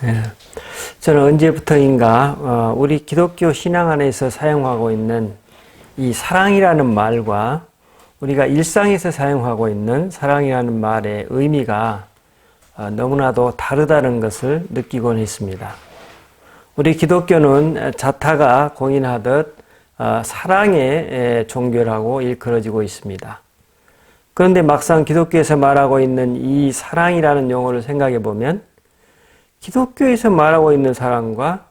예. 저는 언제부터인가 우리 기독교 신앙 안에서 사용하고 있는 이 사랑이라는 말과 우리가 일상에서 사용하고 있는 사랑이라는 말의 의미가 너무나도 다르다는 것을 느끼곤 했습니다. 우리 기독교는 자타가 공인하듯 사랑의 종교라고 일컬어지고 있습니다. 그런데 막상 기독교에서 말하고 있는 이 사랑이라는 용어를 생각해 보면 기독교에서 말하고 있는 사랑과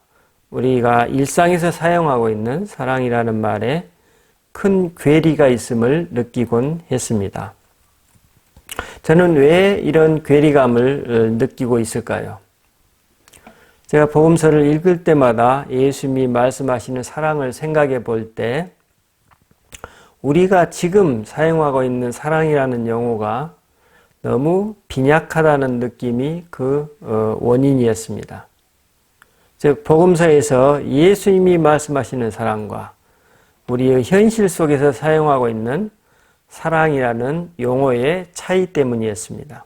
우리가 일상에서 사용하고 있는 사랑이라는 말에 큰 괴리가 있음을 느끼곤 했습니다. 저는 왜 이런 괴리감을 느끼고 있을까요? 제가 복음서를 읽을 때마다 예수님이 말씀하시는 사랑을 생각해 볼 때 우리가 지금 사용하고 있는 사랑이라는 용어가 너무 빈약하다는 느낌이 그 원인이었습니다. 즉 복음서에서 예수님이 말씀하시는 사랑과 우리의 현실 속에서 사용하고 있는 사랑이라는 용어의 차이 때문이었습니다.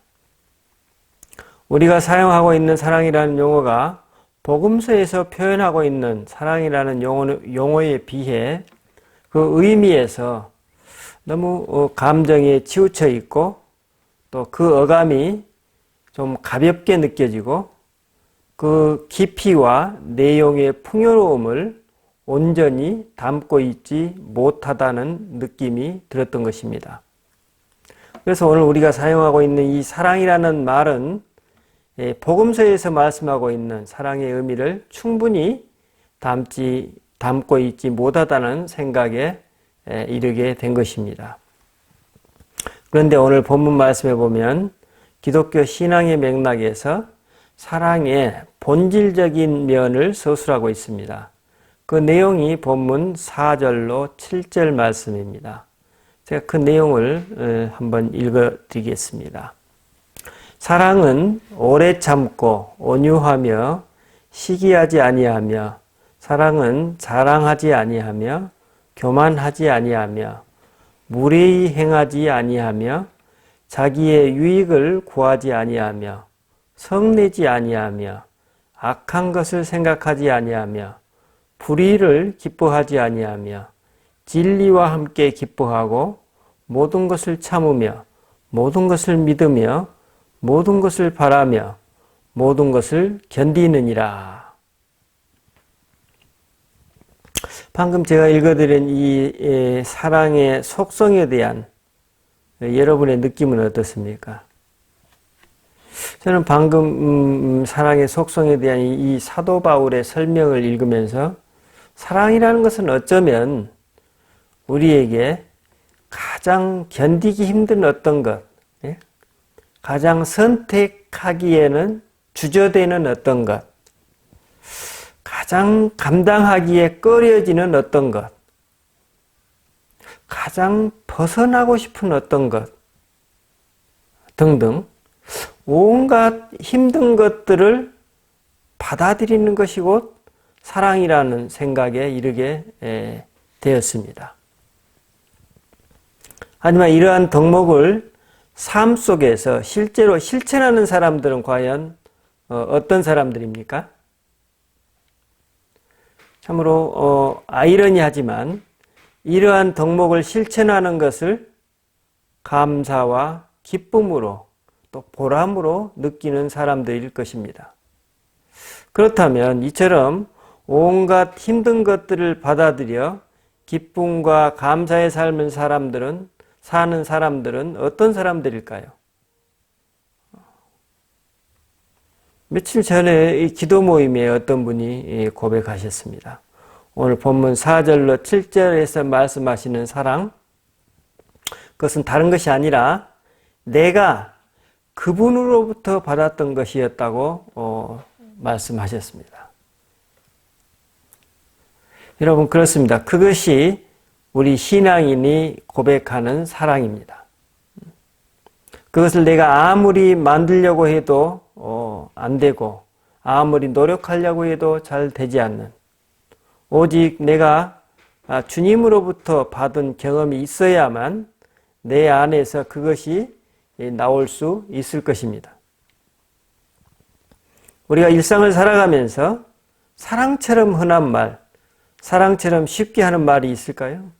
우리가 사용하고 있는 사랑이라는 용어가 복음서에서 표현하고 있는 사랑이라는 용어에 비해 그 의미에서 너무 감정에 치우쳐 있고 또 그 어감이 좀 가볍게 느껴지고 그 깊이와 내용의 풍요로움을 온전히 담고 있지 못하다는 느낌이 들었던 것입니다. 그래서 오늘 우리가 사용하고 있는 이 사랑이라는 말은 복음서에서 말씀하고 있는 사랑의 의미를 충분히 담고 있지 못하다는 생각에 이르게 된 것입니다. 그런데 오늘 본문 말씀에 보면 기독교 신앙의 맥락에서 사랑의 본질적인 면을 서술하고 있습니다. 그 내용이 본문 4절로 7절 말씀입니다. 제가 그 내용을 한번 읽어드리겠습니다. 사랑은 오래 참고 온유하며 시기하지 아니하며 사랑은 자랑하지 아니하며 교만하지 아니하며 무례히 행하지 아니하며 자기의 유익을 구하지 아니하며 성내지 아니하며 악한 것을 생각하지 아니하며 불의를 기뻐하지 아니하며 진리와 함께 기뻐하고 모든 것을 참으며 모든 것을 믿으며 모든 것을 바라며 모든 것을 견디느니라. 방금 제가 읽어드린 이 사랑의 속성에 대한 여러분의 느낌은 어떻습니까? 저는 방금 사랑의 속성에 대한 이 사도 바울의 설명을 읽으면서 사랑이라는 것은 어쩌면 우리에게 가장 견디기 힘든 어떤 것, 가장 선택하기에는 주저되는 어떤 것, 가장 감당하기에 꺼려지는 어떤 것, 가장 벗어나고 싶은 어떤 것 등등 온갖 힘든 것들을 받아들이는 것이 곧 사랑이라는 생각에 이르게 되었습니다. 하지만 이러한 덕목을 삶 속에서 실제로 실천하는 사람들은 과연 어떤 사람들입니까? 참으로 아이러니하지만 이러한 덕목을 실천하는 것을 감사와 기쁨으로 또 보람으로 느끼는 사람들일 것입니다. 그렇다면 이처럼 온갖 힘든 것들을 받아들여 기쁨과 감사의 삶을 사는 사람들은 어떤 사람들일까요? 며칠 전에 이 기도 모임에 어떤 분이 고백하셨습니다. 오늘 본문 4절로 7절에서 말씀하시는 사랑, 그것은 다른 것이 아니라 내가 그분으로부터 받았던 것이었다고 말씀하셨습니다. 여러분 그렇습니다. 그것이 우리 신앙인이 고백하는 사랑입니다. 그것을 내가 아무리 만들려고 해도 안 되고 아무리 노력하려고 해도 잘 되지 않는, 오직 내가 주님으로부터 받은 경험이 있어야만 내 안에서 그것이 나올 수 있을 것입니다. 우리가 일상을 살아가면서 사랑처럼 흔한 말, 사랑처럼 쉽게 하는 말이 있을까요?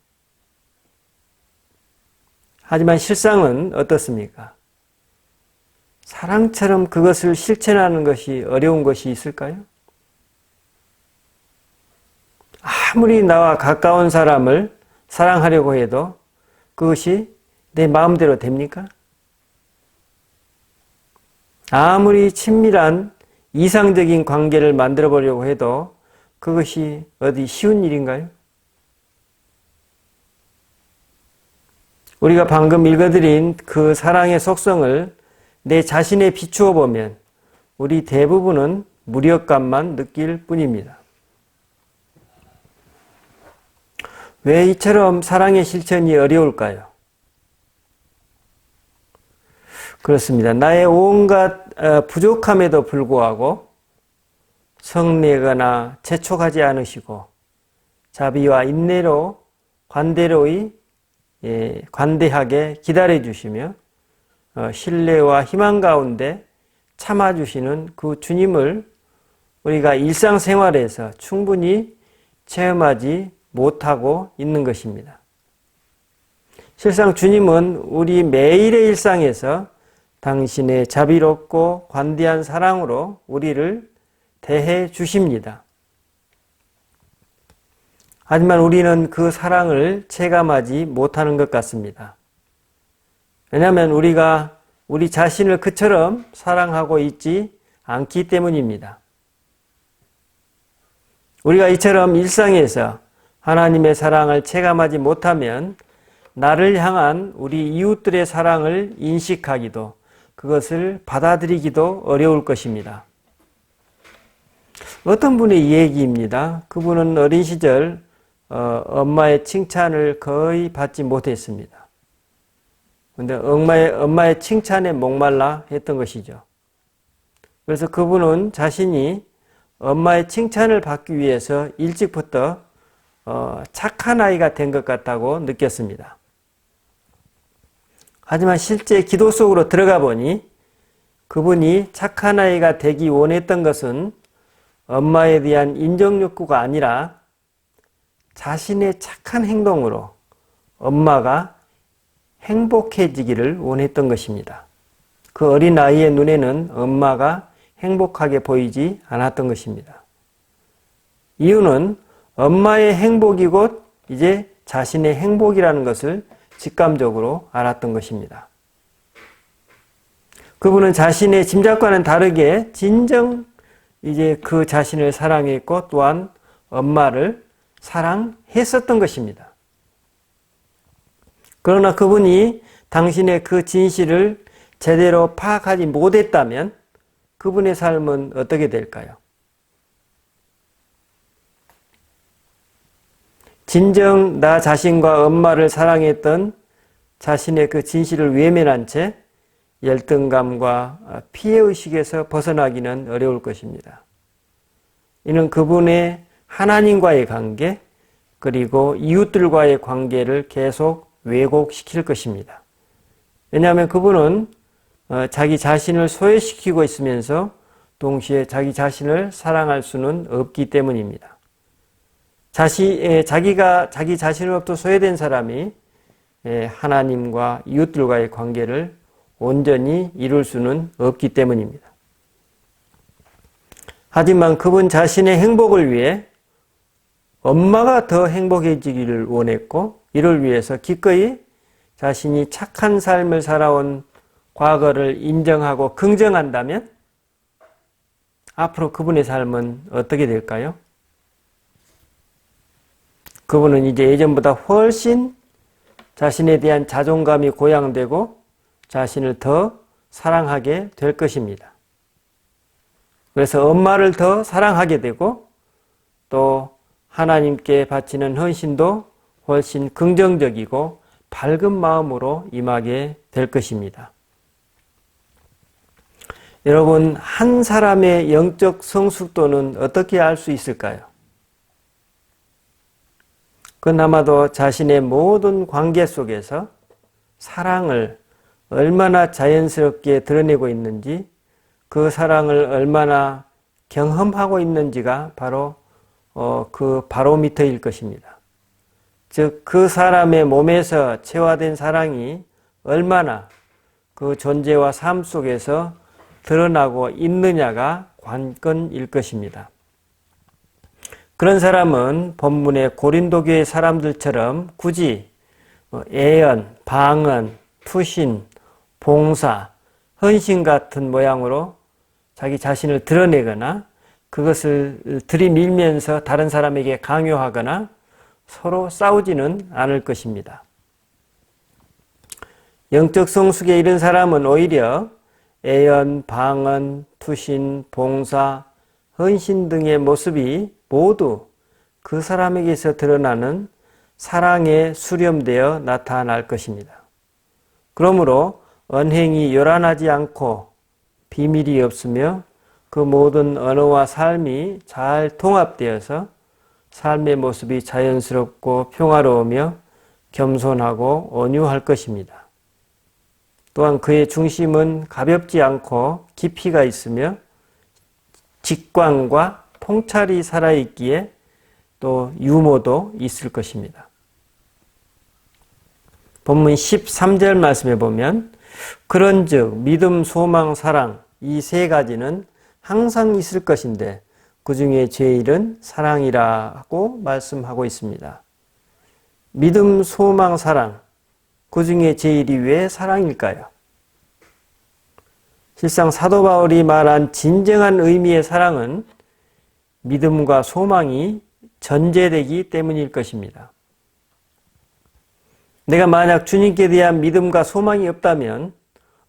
하지만 실상은 어떻습니까? 사랑처럼 그것을 실천하는 것이 어려운 것이 있을까요? 아무리 나와 가까운 사람을 사랑하려고 해도 그것이 내 마음대로 됩니까? 아무리 친밀한 이상적인 관계를 만들어 보려고 해도 그것이 어디 쉬운 일인가요? 우리가 방금 읽어드린 그 사랑의 속성을 내 자신에 비추어 보면 우리 대부분은 무력감만 느낄 뿐입니다. 왜 이처럼 사랑의 실천이 어려울까요? 그렇습니다. 나의 온갖 부족함에도 불구하고 성내거나 재촉하지 않으시고 자비와 인내로 관대하게 기다려주시며 신뢰와 희망 가운데 참아주시는 그 주님을 우리가 일상생활에서 충분히 체험하지 못하고 있는 것입니다. 실상 주님은 우리 매일의 일상에서 당신의 자비롭고 관대한 사랑으로 우리를 대해 주십니다. 하지만 우리는 그 사랑을 체감하지 못하는 것 같습니다. 왜냐하면 우리가 우리 자신을 그처럼 사랑하고 있지 않기 때문입니다. 우리가 이처럼 일상에서 하나님의 사랑을 체감하지 못하면 나를 향한 우리 이웃들의 사랑을 인식하기도 그것을 받아들이기도 어려울 것입니다. 어떤 분의 이야기입니다. 그분은 어린 시절 엄마의 칭찬을 거의 받지 못했습니다. 그런데 엄마의 칭찬에 목말라 했던 것이죠. 그래서 그분은 자신이 엄마의 칭찬을 받기 위해서 일찍부터 착한 아이가 된 것 같다고 느꼈습니다. 하지만 실제 기도 속으로 들어가 보니 그분이 착한 아이가 되기 원했던 것은 엄마에 대한 인정 욕구가 아니라 자신의 착한 행동으로 엄마가 행복해지기를 원했던 것입니다. 그 어린 아이의 눈에는 엄마가 행복하게 보이지 않았던 것입니다. 이유는 엄마의 행복이 곧 이제 자신의 행복이라는 것을 직감적으로 알았던 것입니다. 그분은 자신의 짐작과는 다르게 진정 이제 그 자신을 사랑했고 또한 엄마를 사랑했었던 것입니다. 그러나 그분이 당신의 그 진실을 제대로 파악하지 못했다면 그분의 삶은 어떻게 될까요? 진정 나 자신과 엄마를 사랑했던 자신의 그 진실을 외면한 채 열등감과 피해의식에서 벗어나기는 어려울 것입니다. 이는 그분의 하나님과의 관계 그리고 이웃들과의 관계를 계속 왜곡시킬 것입니다. 왜냐하면 그분은 자기 자신을 소외시키고 있으면서 동시에 자기 자신을 사랑할 수는 없기 때문입니다. 자기가 자기 자신으로부터 소외된 사람이 하나님과 이웃들과의 관계를 온전히 이룰 수는 없기 때문입니다. 하지만 그분 자신의 행복을 위해 엄마가 더 행복해지기를 원했고 이를 위해서 기꺼이 자신이 착한 삶을 살아온 과거를 인정하고 긍정한다면 앞으로 그분의 삶은 어떻게 될까요? 그분은 이제 예전보다 훨씬 자신에 대한 자존감이 고양되고 자신을 더 사랑하게 될 것입니다. 그래서 엄마를 더 사랑하게 되고 또 하나님께 바치는 헌신도 훨씬 긍정적이고 밝은 마음으로 임하게 될 것입니다. 여러분, 한 사람의 영적 성숙도는 어떻게 알 수 있을까요? 그건 아마도 자신의 모든 관계 속에서 사랑을 얼마나 자연스럽게 드러내고 있는지, 그 사랑을 얼마나 경험하고 있는지가 바로 그 바로미터일 것입니다. 즉, 그 사람의 몸에서 체화된 사랑이 얼마나 그 존재와 삶 속에서 드러나고 있느냐가 관건일 것입니다. 그런 사람은 본문의 고린도 교회 사람들처럼 굳이 애연, 방언, 투신, 봉사, 헌신 같은 모양으로 자기 자신을 드러내거나 그것을 들이밀면서 다른 사람에게 강요하거나 서로 싸우지는 않을 것입니다. 영적 성숙에 이른 사람은 오히려 애연, 방언, 투신, 봉사, 헌신 등의 모습이 모두 그 사람에게서 드러나는 사랑에 수렴되어 나타날 것입니다. 그러므로 언행이 요란하지 않고 비밀이 없으며 그 모든 언어와 삶이 잘 통합되어서 삶의 모습이 자연스럽고 평화로우며 겸손하고 온유할 것입니다. 또한 그의 중심은 가볍지 않고 깊이가 있으며 직관과 통찰이 살아있기에 또 유머도 있을 것입니다. 본문 13절 말씀에 보면 그런즉 믿음, 소망, 사랑 이 세 가지는 항상 있을 것인데 그 중에 제일은 사랑이라고 말씀하고 있습니다. 믿음, 소망, 사랑 그 중에 제일이 왜 사랑일까요? 실상 사도 바울이 말한 진정한 의미의 사랑은 믿음과 소망이 전제되기 때문일 것입니다. 내가 만약 주님께 대한 믿음과 소망이 없다면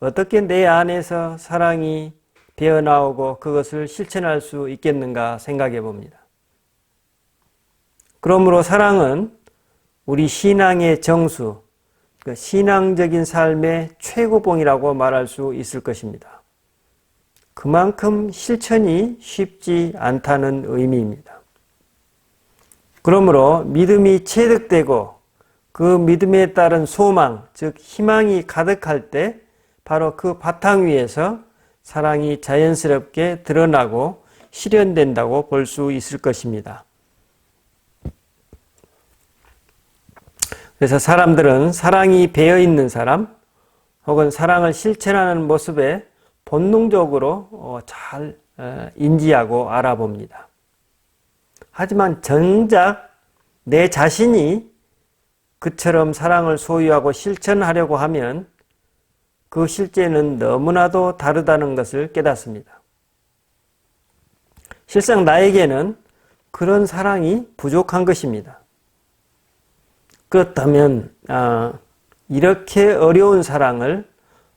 어떻게 내 안에서 사랑이 배어나오고 그것을 실천할 수 있겠는가 생각해 봅니다. 그러므로 사랑은 우리 신앙의 정수, 그 신앙적인 삶의 최고봉이라고 말할 수 있을 것입니다. 그만큼 실천이 쉽지 않다는 의미입니다. 그러므로 믿음이 체득되고 그 믿음에 따른 소망, 즉 희망이 가득할 때 바로 그 바탕 위에서 사랑이 자연스럽게 드러나고 실현된다고 볼 수 있을 것입니다. 그래서 사람들은 사랑이 배어있는 사람 혹은 사랑을 실천하는 모습에 본능적으로 잘 인지하고 알아봅니다. 하지만 정작 내 자신이 그처럼 사랑을 소유하고 실천하려고 하면 그 실제는 너무나도 다르다는 것을 깨닫습니다. 실상 나에게는 그런 사랑이 부족한 것입니다. 그렇다면 이렇게 어려운 사랑을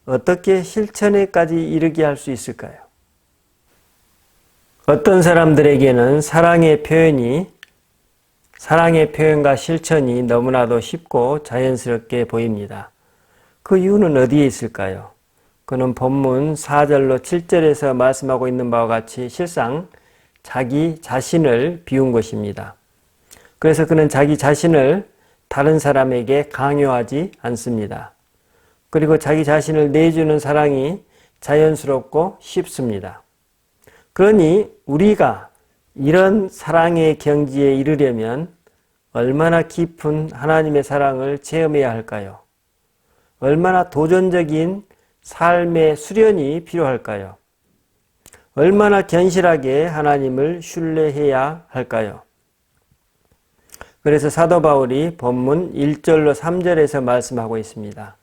어떻게 실천에까지 이르게 할 수 있을까요? 어떤 사람들에게는 사랑의 표현과 실천이 너무나도 쉽고 자연스럽게 보입니다. 그 이유는 어디에 있을까요? 그는 본문 4절로 7절에서 말씀하고 있는 바와 같이 실상 자기 자신을 비운 것입니다. 그래서 그는 자기 자신을 다른 사람에게 강요하지 않습니다. 그리고 자기 자신을 내주는 사랑이 자연스럽고 쉽습니다. 그러니 우리가 이런 사랑의 경지에 이르려면 얼마나 깊은 하나님의 사랑을 체험해야 할까요? 얼마나 도전적인 삶의 수련이 필요할까요? 얼마나 견실하게 하나님을 신뢰해야 할까요? 그래서 사도 바울이 본문 1절로 3절에서 말씀하고 있습니다.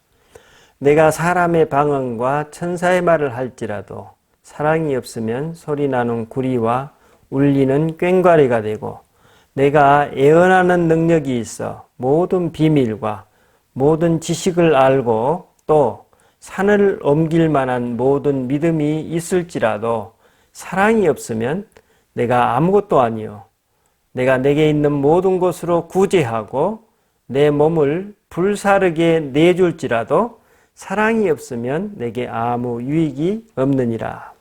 내가 사람의 방언과 천사의 말을 할지라도 사랑이 없으면 소리나는 구리와 울리는 꽹과리가 되고 내가 예언하는 능력이 있어 모든 비밀과 모든 지식을 알고 또 산을 옮길 만한 모든 믿음이 있을지라도 사랑이 없으면 내가 아무것도 아니요 내가 내게 있는 모든 것으로 구제하고 내 몸을 불사르게 내줄지라도 사랑이 없으면 내게 아무 유익이 없느니라.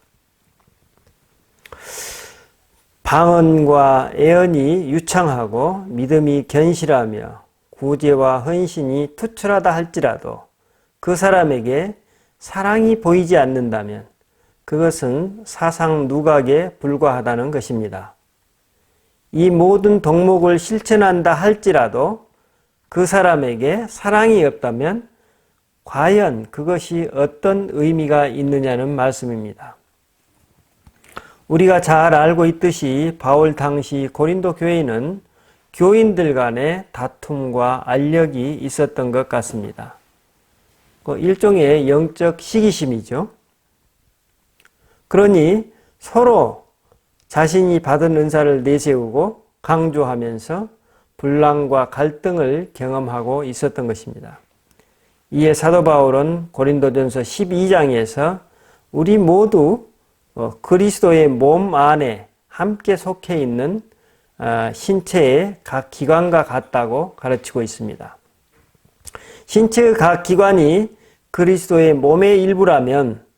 방언과 애언이 유창하고 믿음이 견실하며 구제와 헌신이 투철하다 할지라도 그 사람에게 사랑이 보이지 않는다면 그것은 사상 누각에 불과하다는 것입니다. 이 모든 덕목을 실천한다 할지라도 그 사람에게 사랑이 없다면 과연 그것이 어떤 의미가 있느냐는 말씀입니다. 우리가 잘 알고 있듯이 바울 당시 고린도 교회는 교인들 간의 다툼과 알력이 있었던 것 같습니다. 일종의 영적 시기심이죠. 그러니 서로 자신이 받은 은사를 내세우고 강조하면서 분란과 갈등을 경험하고 있었던 것입니다. 이에 사도 바울은 고린도전서 12장에서 우리 모두 그리스도의 몸 안에 함께 속해 있는 신체의 각 기관과 같다고 가르치고 있습니다. 신체의 각 기관이 그리스도의 몸의 일부라면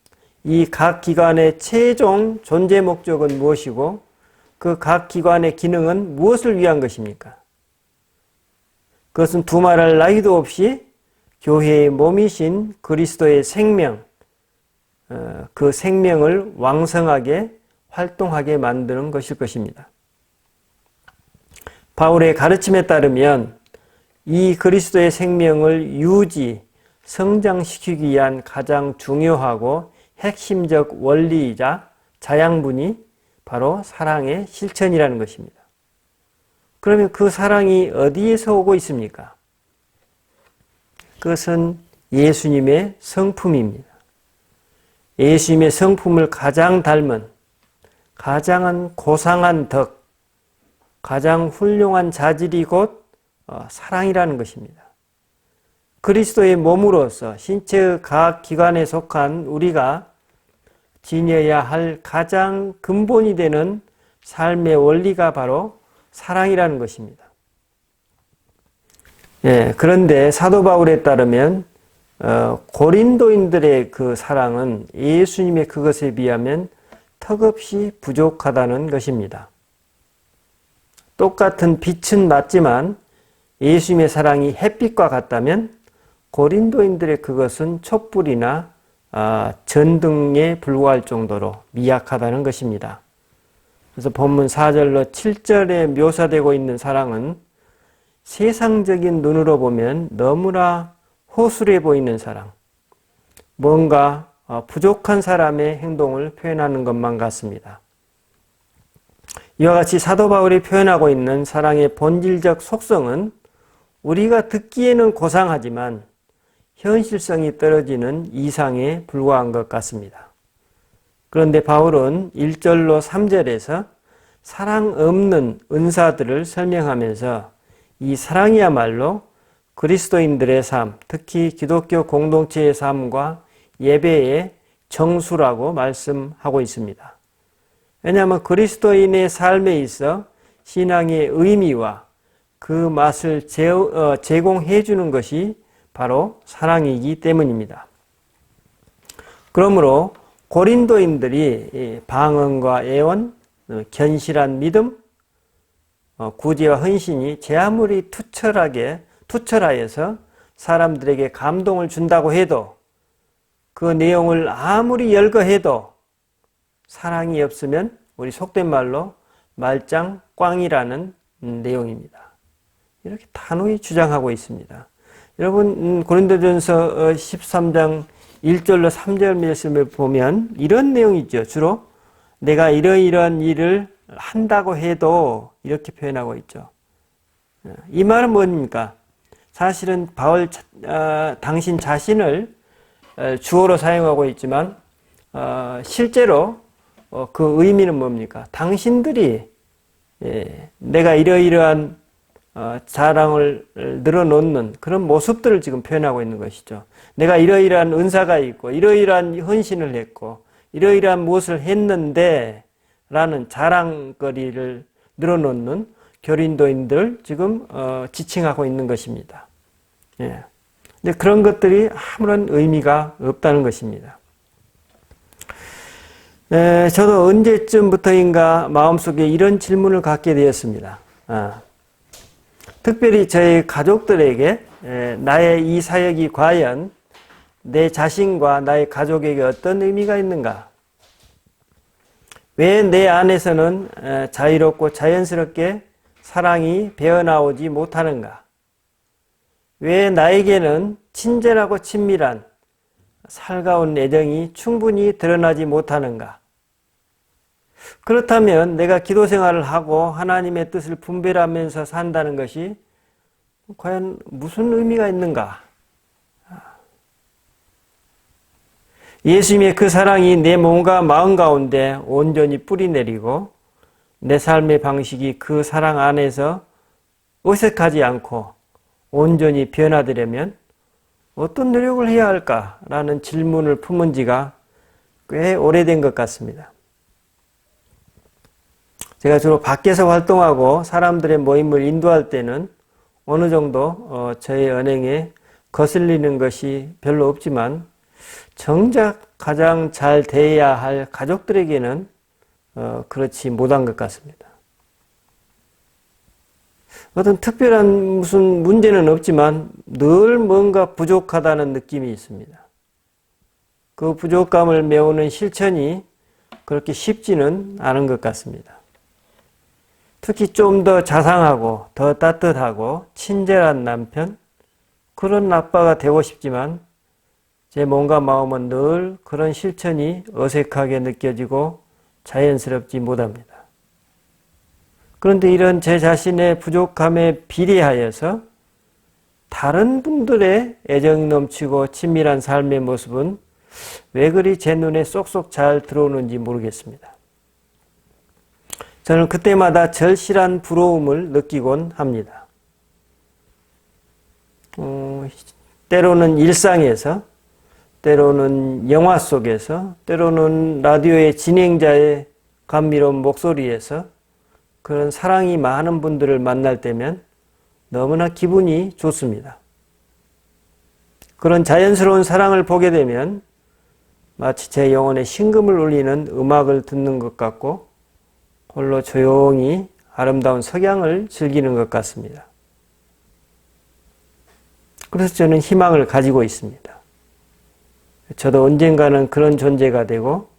이 각 기관의 최종 존재 목적은 무엇이고 그 각 기관의 기능은 무엇을 위한 것입니까? 그것은 두말할 나위도 없이 교회의 몸이신 그리스도의 생명, 그 생명을 왕성하게 활동하게 만드는 것일 것입니다. 바울의 가르침에 따르면 이 그리스도의 생명을 유지, 성장시키기 위한 가장 중요하고 핵심적 원리이자 자양분이 바로 사랑의 실천이라는 것입니다. 그러면 그 사랑이 어디에서 오고 있습니까? 그것은 예수님의 성품입니다. 예수님의 성품을 가장 닮은, 가장 고상한 덕, 가장 훌륭한 자질이 곧 사랑이라는 것입니다. 그리스도의 몸으로서 신체의 각 기관에 속한 우리가 지녀야 할 가장 근본이 되는 삶의 원리가 바로 사랑이라는 것입니다. 그런데 사도 바울에 따르면 고린도인들의 그 사랑은 예수님의 그것에 비하면 턱없이 부족하다는 것입니다. 똑같은 빛은 맞지만 예수님의 사랑이 햇빛과 같다면 고린도인들의 그것은 촛불이나 전등에 불과할 정도로 미약하다는 것입니다. 그래서 본문 4절로 7절에 묘사되고 있는 사랑은 세상적인 눈으로 보면 너무나 허술해 보이는 사랑, 뭔가 부족한 사람의 행동을 표현하는 것만 같습니다. 이와 같이 사도 바울이 표현하고 있는 사랑의 본질적 속성은 우리가 듣기에는 고상하지만 현실성이 떨어지는 이상에 불과한 것 같습니다. 그런데 바울은 1절로 3절에서 사랑 없는 은사들을 설명하면서 이 사랑이야말로 그리스도인들의 삶, 특히 기독교 공동체의 삶과 예배의 정수라고 말씀하고 있습니다. 왜냐하면 그리스도인의 삶에 있어 신앙의 의미와 그 맛을 제공해 주는 것이 바로 사랑이기 때문입니다. 그러므로 고린도인들이 방언과 애원, 견실한 믿음, 구제와 헌신이 제 아무리 투철하여서 사람들에게 감동을 준다고 해도 그 내용을 아무리 열거해도 사랑이 없으면 우리 속된 말로 말짱 꽝이라는 내용입니다. 이렇게 단호히 주장하고 있습니다. 여러분 고린도전서 13장 1절로 3절 말씀을 보면 이런 내용이죠. 주로 내가 이러이러한 일을 한다고 해도 이렇게 표현하고 있죠. 이 말은 뭡니까? 사실은 바울 당신 자신을 주어로 사용하고 있지만 실제로 그 의미는 뭡니까? 당신들이 내가 이러이러한 자랑을 늘어놓는 그런 모습들을 지금 표현하고 있는 것이죠. 내가 이러이러한 은사가 있고 이러이러한 헌신을 했고 이러이러한 무엇을 했는데 라는 자랑거리를 늘어놓는 교린도인들 지금 지칭하고 있는 것입니다. 근데 그런 것들이 아무런 의미가 없다는 것입니다. 저도 언제쯤부터인가 마음속에 이런 질문을 갖게 되었습니다. 특별히 저희 가족들에게 나의 이 사역이 과연 내 자신과 나의 가족에게 어떤 의미가 있는가? 왜 내 안에서는 자유롭고 자연스럽게 사랑이 배어나오지 못하는가? 왜 나에게는 친절하고 친밀한 살가운 애정이 충분히 드러나지 못하는가? 그렇다면 내가 기도 생활을 하고 하나님의 뜻을 분별하면서 산다는 것이 과연 무슨 의미가 있는가? 예수님의 그 사랑이 내 몸과 마음 가운데 온전히 뿌리내리고 내 삶의 방식이 그 사랑 안에서 어색하지 않고 온전히 변화되려면 어떤 노력을 해야 할까라는 질문을 품은 지가 꽤 오래된 것 같습니다. 제가 주로 밖에서 활동하고 사람들의 모임을 인도할 때는 어느 정도 저의 언행에 거슬리는 것이 별로 없지만 정작 가장 잘 대해야 할 가족들에게는 그렇지 못한 것 같습니다. 어떤 특별한 무슨 문제는 없지만 늘 뭔가 부족하다는 느낌이 있습니다. 그 부족감을 메우는 실천이 그렇게 쉽지는 않은 것 같습니다. 특히 좀 더 자상하고 더 따뜻하고 친절한 남편, 그런 아빠가 되고 싶지만 제 몸과 마음은 늘 그런 실천이 어색하게 느껴지고 자연스럽지 못합니다. 그런데 이런 제 자신의 부족함에 비례하여서 다른 분들의 애정이 넘치고 친밀한 삶의 모습은 왜 그리 제 눈에 쏙쏙 잘 들어오는지 모르겠습니다. 저는 그때마다 절실한 부러움을 느끼곤 합니다. 때로는 일상에서, 때로는 영화 속에서, 때로는 라디오의 진행자의 감미로운 목소리에서 그런 사랑이 많은 분들을 만날 때면 너무나 기분이 좋습니다. 그런 자연스러운 사랑을 보게 되면 마치 제 영혼에 심금을 울리는 음악을 듣는 것 같고 홀로 조용히 아름다운 석양을 즐기는 것 같습니다. 그래서 저는 희망을 가지고 있습니다. 저도 언젠가는 그런 존재가 되고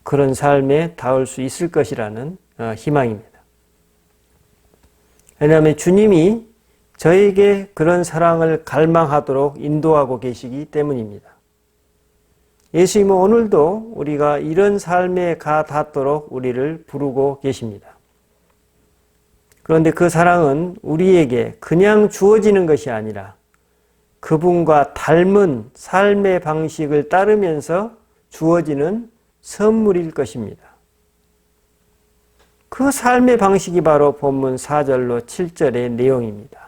그런 삶에 닿을 수 있을 것이라는 희망입니다. 왜냐하면 주님이 저에게 그런 사랑을 갈망하도록 인도하고 계시기 때문입니다. 예수님은 오늘도 우리가 이런 삶에 가 닿도록 우리를 부르고 계십니다. 그런데 그 사랑은 우리에게 그냥 주어지는 것이 아니라 그분과 닮은 삶의 방식을 따르면서 주어지는 선물일 것입니다. 그 삶의 방식이 바로 본문 4절로 7절의 내용입니다.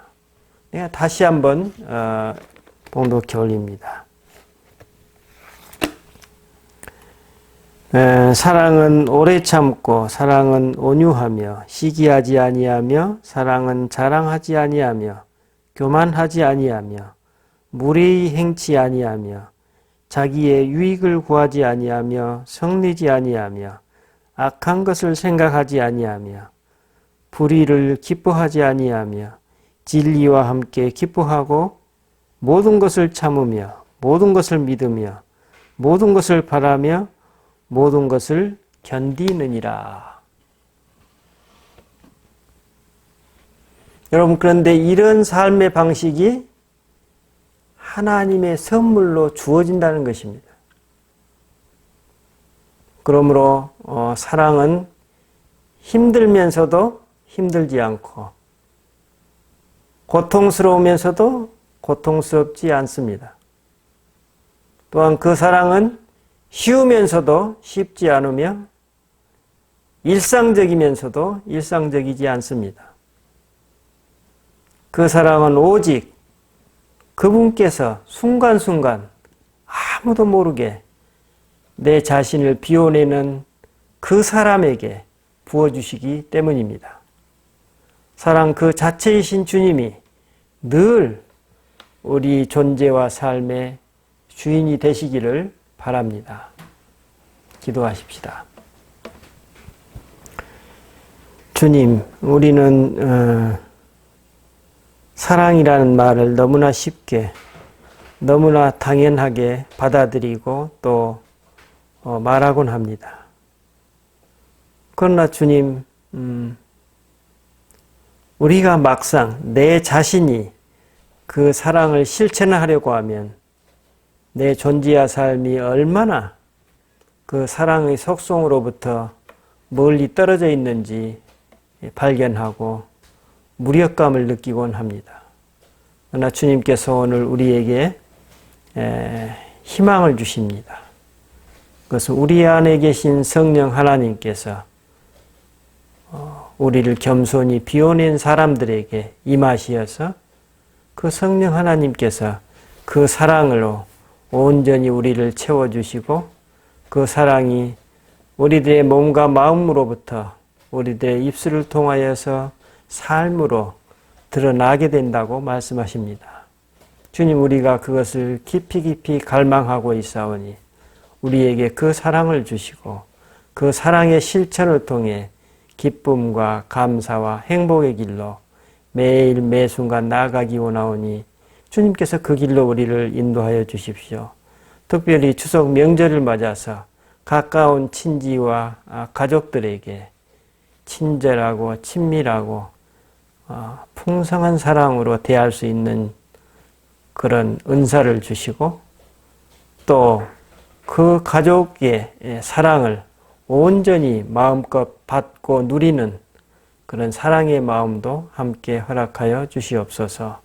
내가 다시 한번 봉독해 올립니다. 사랑은 오래 참고 사랑은 온유하며 시기하지 아니하며 사랑은 자랑하지 아니하며 교만하지 아니하며 무례히 행치 아니하며 자기의 유익을 구하지 아니하며 성내지 아니하며 악한 것을 생각하지 아니하며 불의를 기뻐하지 아니하며 진리와 함께 기뻐하고 모든 것을 참으며 모든 것을 믿으며 모든 것을 바라며 모든 것을 견디느니라. 여러분, 그런데 이런 삶의 방식이 하나님의 선물로 주어진다는 것입니다. 그러므로 사랑은 힘들면서도 힘들지 않고 고통스러우면서도 고통스럽지 않습니다. 또한 그 사랑은 쉬우면서도 쉽지 않으며 일상적이면서도 일상적이지 않습니다. 그 사랑은 오직 그분께서 순간순간 아무도 모르게 내 자신을 비워내는 그 사람에게 부어주시기 때문입니다. 사랑 그 자체이신 주님이 늘 우리 존재와 삶의 주인이 되시기를 바랍니다. 기도하십시다. 주님, 우리는 사랑이라는 말을 너무나 쉽게, 너무나 당연하게 받아들이고 또 말하곤 합니다. 그러나 주님, 우리가 막상 내 자신이 그 사랑을 실천하려고 하면 내 존재와 삶이 얼마나 그 사랑의 속성으로부터 멀리 떨어져 있는지 발견하고 무력감을 느끼곤 합니다. 그러나 주님께서 오늘 우리에게 희망을 주십니다. 그것은 우리 안에 계신 성령 하나님께서 우리를 겸손히 비워낸 사람들에게 임하시어서 그 성령 하나님께서 그 사랑으로 온전히 우리를 채워주시고 그 사랑이 우리들의 몸과 마음으로부터 우리들의 입술을 통하여서 삶으로 드러나게 된다고 말씀하십니다. 주님, 우리가 그것을 깊이 갈망하고 있사오니 우리에게 그 사랑을 주시고 그 사랑의 실천을 통해 기쁨과 감사와 행복의 길로 매일 매순간 나아가기 원하오니 주님께서 그 길로 우리를 인도하여 주십시오. 특별히 추석 명절을 맞아서 가까운 친지와 가족들에게 친절하고 친밀하고 풍성한 사랑으로 대할 수 있는 그런 은사를 주시고 또 그 가족의 사랑을 온전히 마음껏 받고 누리는 그런 사랑의 마음도 함께 허락하여 주시옵소서.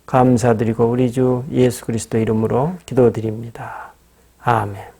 감사드리고 우리 주 예수 그리스도 이름으로 기도드립니다. 아멘.